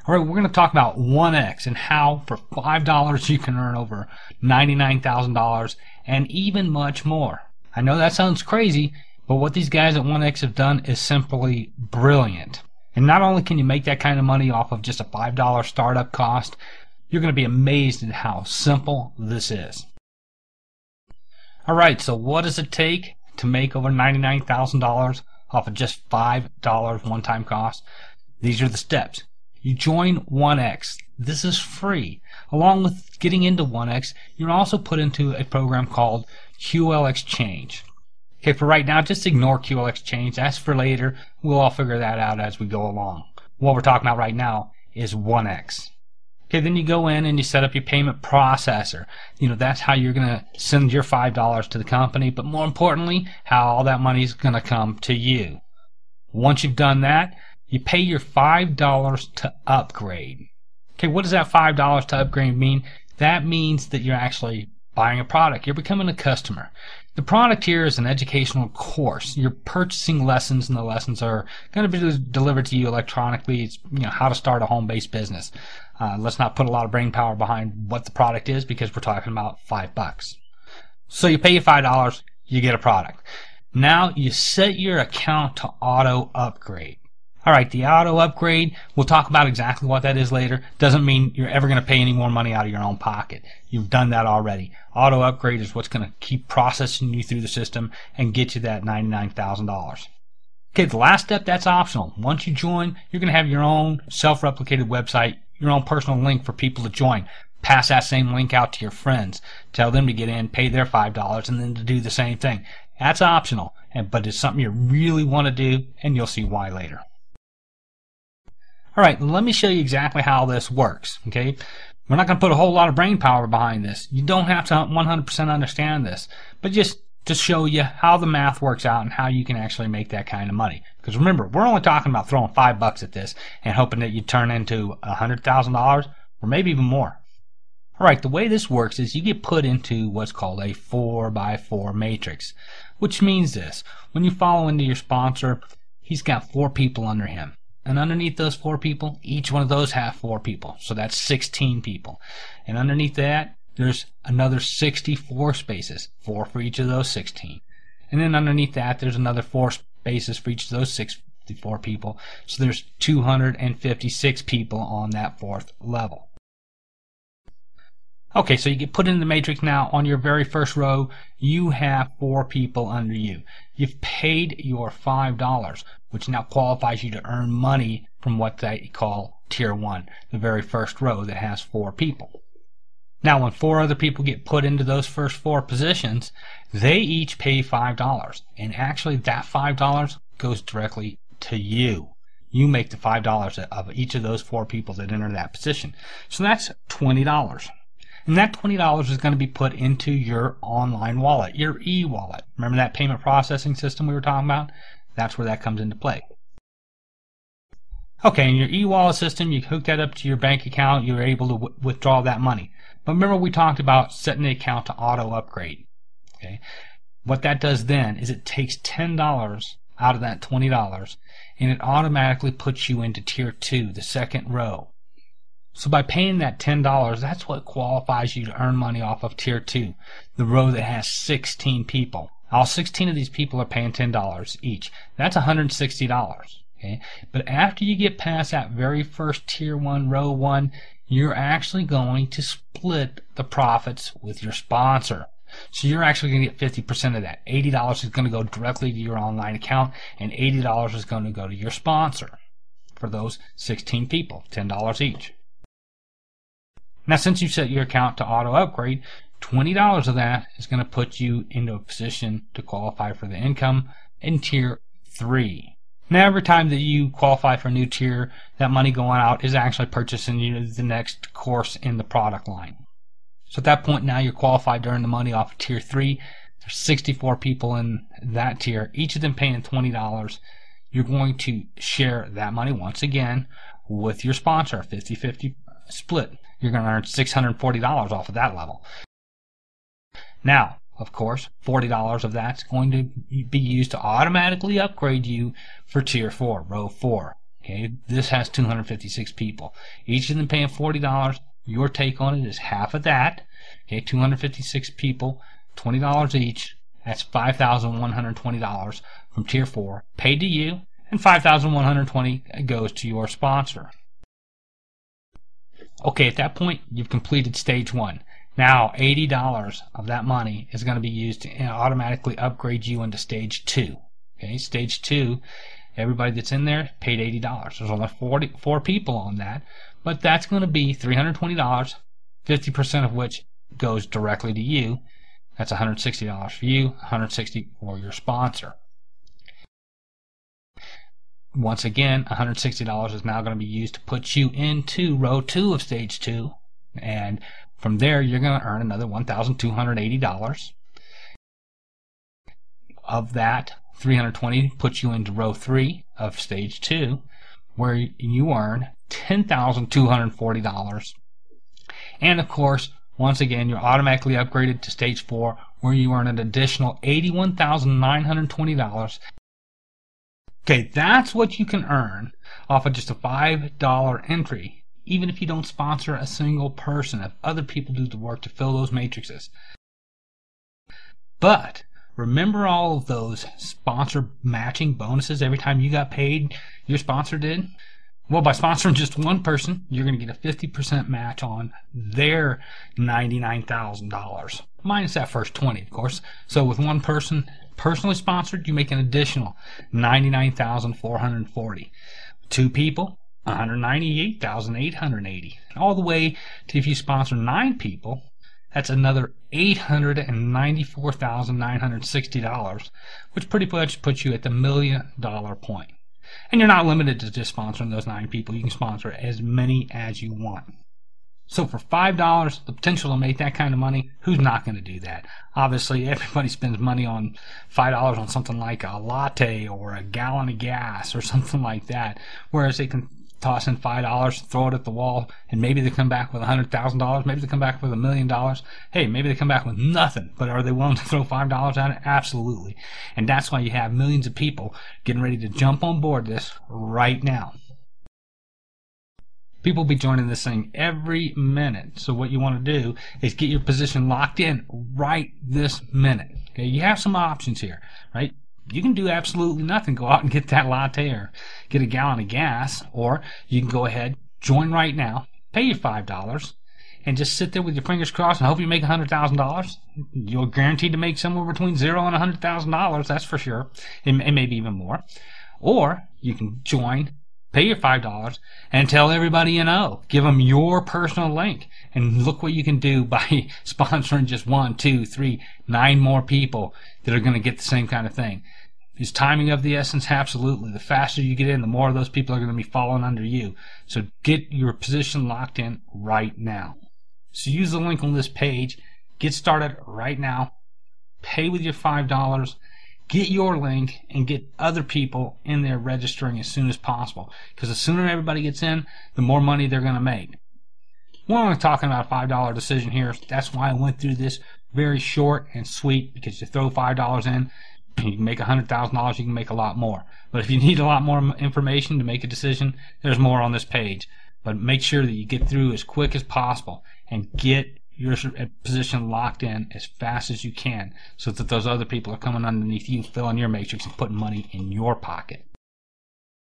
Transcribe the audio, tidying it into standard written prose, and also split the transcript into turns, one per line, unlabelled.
Alright, we're going to talk about Onex and how for $5 you can earn over $99,000 and even much more. I know that sounds crazy, but what these guys at Onex have done is simply brilliant. And not only can you make that kind of money off of just a $5 startup cost, you're going to be amazed at how simple this is. Alright, so what does it take to make over $99,000 off of just $5 one-time cost? These are the steps. You join Onex. This is free. Along with getting into Onex, you're also put into a program called QL Exchange. Okay, for right now, just ignore QL Exchange. That's for later. We'll all figure that out as we go along. What we're talking about right now is Onex. Okay, then you go in and you set up your payment processor. That's how you're going to send your $5 to the company, but more importantly, how all that money is going to come to you. Once you've done that, you pay your $5 to upgrade. Okay, what does that $5 to upgrade mean? That means that you're actually buying a product. You're becoming a customer. The product here is an educational course. You're purchasing lessons, and the lessons are going to be delivered to you electronically. It's how to start a home-based business. Let's not put a lot of brain power behind what the product is because we're talking about $5. So you pay your $5, you get a product. Now you set your account to auto upgrade. Alright, the auto upgrade, we'll talk about exactly what that is later. Doesn't mean you're ever going to pay any more money out of your own pocket. You've done that already. Auto upgrade is what's going to keep processing you through the system and get you that $99,000. Okay, the last step, that's optional. Once you join, you're going to have your own self-replicated website, your own personal link for people to join. Pass that same link out to your friends. Tell them to get in, pay their $5, and then to do the same thing. That's optional, but it's something you really want to do, and you'll see why later. Alright, let me show you exactly how this works. Okay, we're not going to put a whole lot of brain power behind this. You don't have to 100% understand this, but just to show you how the math works out and how you can actually make that kind of money. Because remember, we're only talking about throwing $5 at this and hoping that you turn into $100,000 or maybe even more. Alright, the way this works is you get put into what's called a 4x4 matrix, which means this. When you follow into your sponsor, he's got 4 people under him. And underneath those 4 people, each one of those have 4 people. So that's 16 people. And underneath that, there's another 64 spaces, 4 for each of those 16. And then underneath that, there's another 4 spaces for each of those 64 people. So there's 256 people on that 4th level. Okay, so you get put in the matrix now. On your very first row, you have 4 people under you. You've paid your $5, which now qualifies you to earn money from what they call Tier 1, the very first row that has 4 people. Now, when 4 other people get put into those first 4 positions, they each pay $5. And actually, that $5 goes directly to you. You make the $5 of each of those 4 people that enter that position. So that's $20. And that $20 is going to be put into your online wallet, your e-wallet. Remember that payment processing system we were talking about? That's where that comes into play. Okay, in your e-wallet system, you hook that up to your bank account. You're able to withdraw that money. But remember we talked about setting the account to auto upgrade. Okay, what that does then is it takes $10 out of that $20 and it automatically puts you into Tier 2, the second row. So by paying that $10, that's what qualifies you to earn money off of Tier 2, the row that has 16 people. All 16 of these people are paying $10 each. That's $160. Okay? But after you get past that very first Tier 1, row 1, you're actually going to split the profits with your sponsor. So you're actually going to get 50% of that. $80 is going to go directly to your online account, and $80 is going to go to your sponsor for those 16 people, $10 each. Now, since you set your account to auto upgrade, $20 of that is going to put you into a position to qualify for the income in Tier 3. Now, every time that you qualify for a new tier, that money going out is actually purchasing you the next course in the product line. So at that point, now you're qualified to earn the money off of Tier 3. There's 64 people in that tier, each of them paying $20. You're going to share that money once again with your sponsor, 50-50 split. You're going to earn $640 off of that level. Now, of course, $40 of that's going to be used to automatically upgrade you for Tier 4, row 4. Okay, this has 256 people. Each of them paying $40. Your take on it is half of that. Okay, 256 people, $20 each. That's $5,120 from Tier 4 paid to you, and $5,120 goes to your sponsor. Okay, at that point, you've completed Stage 1. Now, $80 of that money is going to be used to automatically upgrade you into Stage 2. Okay, Stage 2, everybody that's in there paid $80. There's only 44 people on that, but that's going to be $320, 50% of which goes directly to you. That's $160 for you, $160 for your sponsor. Once again, $160 is now going to be used to put you into row 2 of Stage 2, and from there you're going to earn another $1,280. Of that, $320 puts you into row 3 of Stage 2, where you earn $10,240. And of course, once again, you're automatically upgraded to Stage 4, where you earn an additional $81,920. Okay, that's what you can earn off of just a $5 entry, even if you don't sponsor a single person, if other people do the work to fill those matrices. But remember all of those sponsor matching bonuses every time you got paid, your sponsor did? Well, by sponsoring just one person, you're going to get a 50% match on their $99,000, minus that first 20, of course. So with one person personally sponsored, you make an additional $99,440. Two people, $198,880. All the way to, if you sponsor 9 people, that's another $894,960, which pretty much puts you at the $1 million point. And you're not limited to just sponsoring those 9 people. You can sponsor as many as you want. So for $5, the potential to make that kind of money, who's not going to do that? Obviously, everybody spends money on $5 on something like a latte or a gallon of gas or something like that, whereas they can toss in $5, throw it at the wall, and maybe they come back with $100,000, maybe they come back with $1 million. Hey, maybe they come back with nothing, but are they willing to throw $5 at it? Absolutely. And that's why you have millions of people getting ready to jump on board this right now. People will be joining this thing every minute. So what you want to do is get your position locked in right this minute. Okay, you have some options here, right? You can do absolutely nothing. Go out and get that latte or get a gallon of gas, or you can go ahead, join right now, pay your $5, and just sit there with your fingers crossed and hope you make $100,000. You're guaranteed to make somewhere between $0 and $100,000, that's for sure, and maybe even more. Or you can join, pay your $5, and tell everybody you know. Give them your personal link, and look what you can do by sponsoring just 1, 2, 3, 9 more people that are going to get the same kind of thing. Is timing of the essence? Absolutely. The faster you get in, the more of those people are going to be following under you. So get your position locked in right now. So use the link on this page. Get started right now. Pay with your $5. Get your link and get other people in there registering as soon as possible. Because the sooner everybody gets in, the more money they're going to make. We're only talking about a $5 decision here. That's why I went through this very short and sweet, because you throw $5 in, you can make $100,000, you can make a lot more. But if you need a lot more information to make a decision, there's more on this page. But make sure that you get through as quick as possible and get your position locked in as fast as you can, so that those other people are coming underneath you, filling your matrix and putting money in your pocket.